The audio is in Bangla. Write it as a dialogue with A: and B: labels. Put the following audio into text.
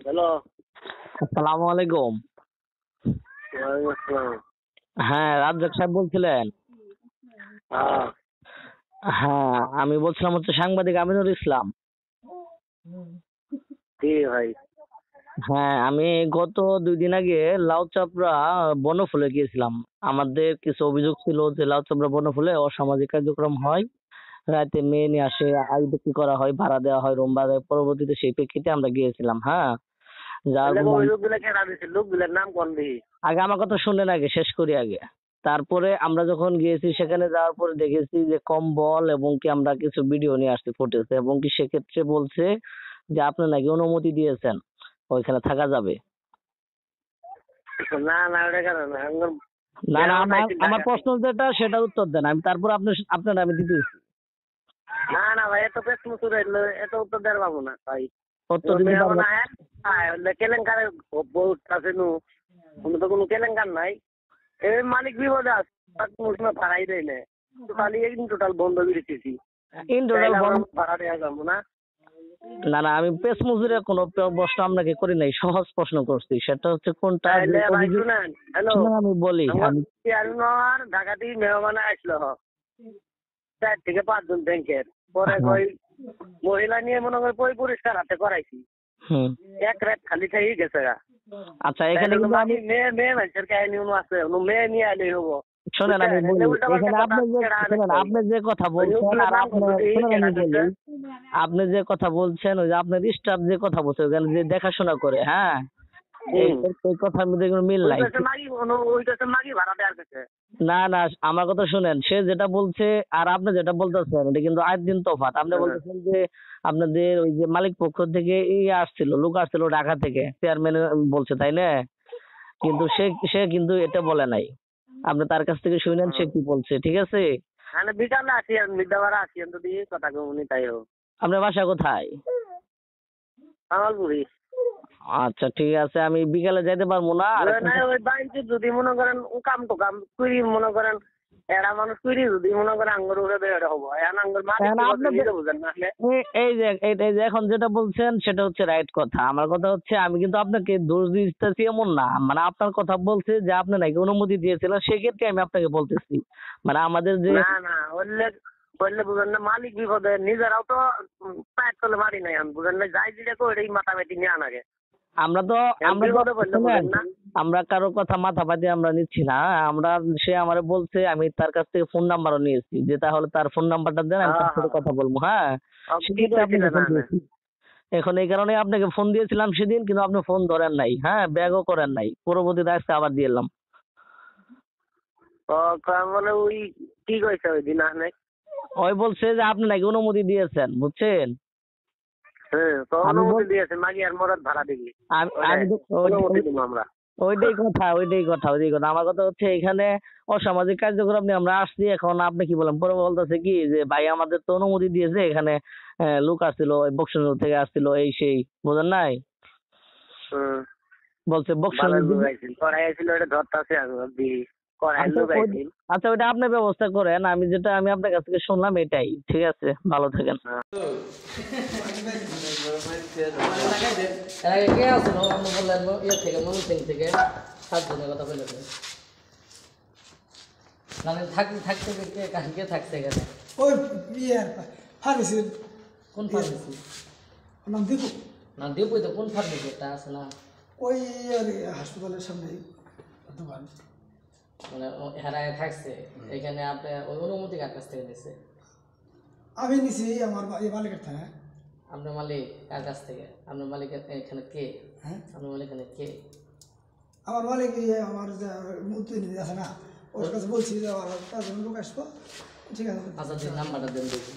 A: হ্যালো।
B: আসসালামু আলাইকুম।
A: ওয়ালাইকুম আসসালাম।
B: হ্যাঁ, রাজ্জাক সাহেব বলছিলেন?
A: হ্যাঁ।
B: হ্যাঁ, আমি বলছিলাম হচ্ছে সাংবাদিক আমিনুল ইসলাম।
A: জি ভাই।
B: হ্যাঁ, আমি গত ২ দিন আগে লাউচাপড়া বনফুলে গিয়েছিলাম। আমাদের কিছু অভিযোগ ছিল যে লাউচাপড়া বনফুলে অসামাজিক কার্যক্রম হয়। রাতে মেয়ে নিয়ে আসে, আয় বিক্রি করা হয়, ভাড়া দেওয়া হয়, রুম ভাড়া দেয়। পরবর্তীতে সেই প্রেক্ষিতে আমরা গিয়েছিলাম। হ্যাঁ, যাওয়ার
A: এলাকা
B: পর
A: ওই লোকগুলা কেনা দিছে, লোকগুলার নাম কোন দি?
B: আগে আমার কথা শুনলেন, আগে শেষ করি আগে। তারপরে আমরা যখন গিয়েছি সেখানে যাওয়ার পরে দেখেছি যে কম্বল এবং কি আমরা কিছু ভিডিও নিয়ে আসছি, ফুটেজ, এবং কি সেক্ষেত্রে বলছে যে আপনি নাকি অনুমতি দিয়েছেন ওইখানে থাকা যাবে।
A: না না ওটা কেন না আমার
B: না না,
A: মেহমান
B: আমার
A: আইছিল
B: আমার
A: ঢাকা
B: প্রশ্ন
A: থেকে।
B: যেটা সেটার উত্তর দেন, আমি তারপর আপনার আমি দিতেছি।
A: না না ভাই এত পেট মুচুর এত উত্তর দেওয়ার পাবো না ভাই।
B: উত্তর
A: তোমার
B: দিতে
A: মেহমান
B: পারবো।
A: আয় কেলেঙ্কারে বউ আছে নু, কোনো তো কোনো কেলেঙ্কার নাই। এই মালিক বিপদে আছে, মুসলিম ভাড়াই দেয় না। টোটালি একদিন টোটাল বন্ধ করে দিতেছি।
B: ইন টোটাল
A: চাইলে আমরা ভাড়া দেওয়া যাবো না।
B: না না, আমি পেস মজুরের কোনো প্রশ্ন আপনাকে করি নাই, সহজ প্রশ্ন করছি। সেটা হচ্ছে কোনটা যে
A: তাইলে ভাই
B: অভিযোগ।
A: শুনেন, হ্যালো,
B: শুনুন আমি বলি। আমি
A: আমার ঢাকা থেকে মেহমান আসলো 4 থেকে 5 জন ব্যাংকের। পরে
B: হ্যাঁ,
A: কই মহিলা নিয়ে মনে করি পরিষ্কার হাতে করাইছি।
B: হুম,
A: এক রাত খালি থাকি গেছে গা।
B: আচ্ছা, এখানে
A: তাইলে তো
B: কিন্তু আমি
A: মেয়ে মানুষের কাহিনী আছে, মেয়ে নিয়ে আইলেই হবো।
B: শোনেন আমি
A: বুঝছেন?
B: বলি।
A: এলে উল্টা পাল্টা
B: এখানে
A: কথা
B: আপনি যে
A: কেডা আনে
B: শোনেন,
A: কই?
B: আপনি যে কথা
A: ওই
B: বলছেন
A: লোকগুলোর
B: আর
A: নাম
B: আপনি
A: কত দিয়ে
B: শোনেন
A: কেডা
B: আমি
A: দিচ্ছে?
B: বলি। আপনি যে কথা বলছেন ওই যে আপনার স্টাফ যে কথা বলছে ওখানে যে দেখাশোনা করে, হ্যাঁ, এই এই কথার মধ্যে কোনো মিল
A: ওই
B: নাই।
A: কাছে মাগি ভাড়া দেওয়ার কাছে।
B: না না, আমার কথা শুনেন। সে যেটা বলছে আর আপনি যেটা বলতেছেন এটা কিন্তু আট দিন তফাৎ। আপনি বলতেছেন যে আপনাদের ওই যে মালিক পক্ষ থেকে আসছিল, লোক আসছিল ঢাকা থেকে, চেয়ারম্যান বলছে, তাই না? কিন্তু সে সে কিন্তু এটা বলে নাই। আপনি তার কাছ থেকে শুনেন সে কি বলছে, ঠিক আছে?
A: মানে বিকালে আসি, বিদ্যাবাড়া আসি যদি কথা কমুনি তাই হোক।
B: আপনার বাসা কোথায়?
A: কামালপুরি।
B: আচ্ছা, ঠিক আছে, আমি বিকালে যাইতে পারবো না। আর
A: না ওই বাইঞ্চি যদি মনে করেন কাম তো কাম করি মনে করেন এরা মানুষ করি যদি মনে করেন আঙ্গুর উড়ে বেড়ে হবো এখন আঙ্গুর মালিক
B: এখন
A: কি বলছে
B: আপনাদের
A: নিজে বুঝেন না আসলে।
B: এই যে এখন যেটা বলছেন সেটা হচ্ছে রাইট কথা। আমার কথা হচ্ছে আমি কিন্তু আপনাকে দোষ দিতেছি এমন না, মানে আপনার কথা বলছে যে আপনি নাকি অনুমতি দিয়েছিলেন, সেক্ষেত্রে আমি আপনাকে বলতেছি মানে আমাদের যে
A: না না বললে বললে বুঝেন না মালিক বিপদে নিজেরাও তো পায়ের তলে মারি নাই আমি বুঝেন না যাই দিলে তো ওইটাই মাথা বেটি নিয়ে আনাগে
B: আমরা তো
A: বিপদে বললে
B: শুনেন,
A: বুঝেন না।
B: আমরা কারো কথা মাথা পাতি আমরা নিচ্ছি না। আমরা সে আমারে বলছে, আমি তার কাছ থেকে ফোন নাম্বারও নিয়েছি যে তাহলে তার ফোন নাম্বারটা দেন, আমি তার
A: হ্যাঁ
B: সাথে
A: হ্যাঁ
B: কথা বলবো। হ্যাঁ,
A: কি
B: সেক্ষেত্রে আপনাকে
A: কইছিলেন
B: ফোন
A: না?
B: দিয়েছি। এখন এই কারণে আপনাকে ফোন দিয়েছিলাম সেদিন, কিন্তু আপনি ফোন ধরেন নাই, হ্যাঁ, ব্যাগও করেন নাই। পরবর্তীতে আজকে আবার দিয়ে এলাম।
A: ও বলে ওই কি কইছে ওই দিন আসলে?
B: ওই বলছে যে আপনি নাকি অনুমতি দিয়েছেন, বুঝছেন?
A: হ্যাঁ তো
B: আমি
A: অনুমতি
B: বল
A: দিয়েছে মাগি আর মরদ ভাড়া দিবি
B: আমি আমি তো
A: অনুমতি দিব আমরা।
B: ওইটাই কথা। আমার কথা হচ্ছে এখানে অসামাজিক কার্যক্রম নিয়ে আমরা আসছি। এখন আপনি কি বলেন, পরে বলতেছে কি যে ভাই আমাদের তো অনুমতি দিয়েছে, এখানে লোক আসছিল, বক্সিং থেকে আসছিল, এই সেই, বোঝেন নাই?
A: হুম
B: বলছে বক্সিং।
A: ভালো লোক আইছিল কড়াই আইছিল ওটা ধরতাছে দি কড়াই
B: আচ্ছা
A: লোক আইছিল।
B: আচ্ছা, ওইটা আপনি ব্যবস্থা করেন। আমি আপনার কাছ থেকে শুনলাম এটাই। ঠিক আছে, ভালো থাকেন।
C: এর আগে কে আসলো আপনি বললেন ইয়ে থেকে ময়মনসিংহ থেকে 7 জনের কথা বলেছেন মানে থাকতে থাকতে কে থাকছে এখানে
D: ওই ইয়ার ফার্মেসির
C: কোন ফার্মেসি
D: নাম দীপু
C: না দীপুই তো কোন ফার্মেসি একটা আছে না
D: ওই আর হাসপাতালের সামনে দোকান
C: মানে হেরায় থাকছে এখানে আপনি ওই অনুমতি কার কাছ থেকে নিয়েছে
D: আমি নিছি আমার মালিকের থেকে।
C: আপনার মালিক কার কাছ থেকে আপনার মালিক এখানে কে
D: হ্যাঁ
C: আপনার মালিক এখানে কে
D: আমার মালিক আমার যে মুক্তিনিধি আছে না ওর কাছে বলছি যে আমার 5 জন লোক আসবো, ঠিক আছে।
C: আচ্ছা নাম্বারটা দেন দেখি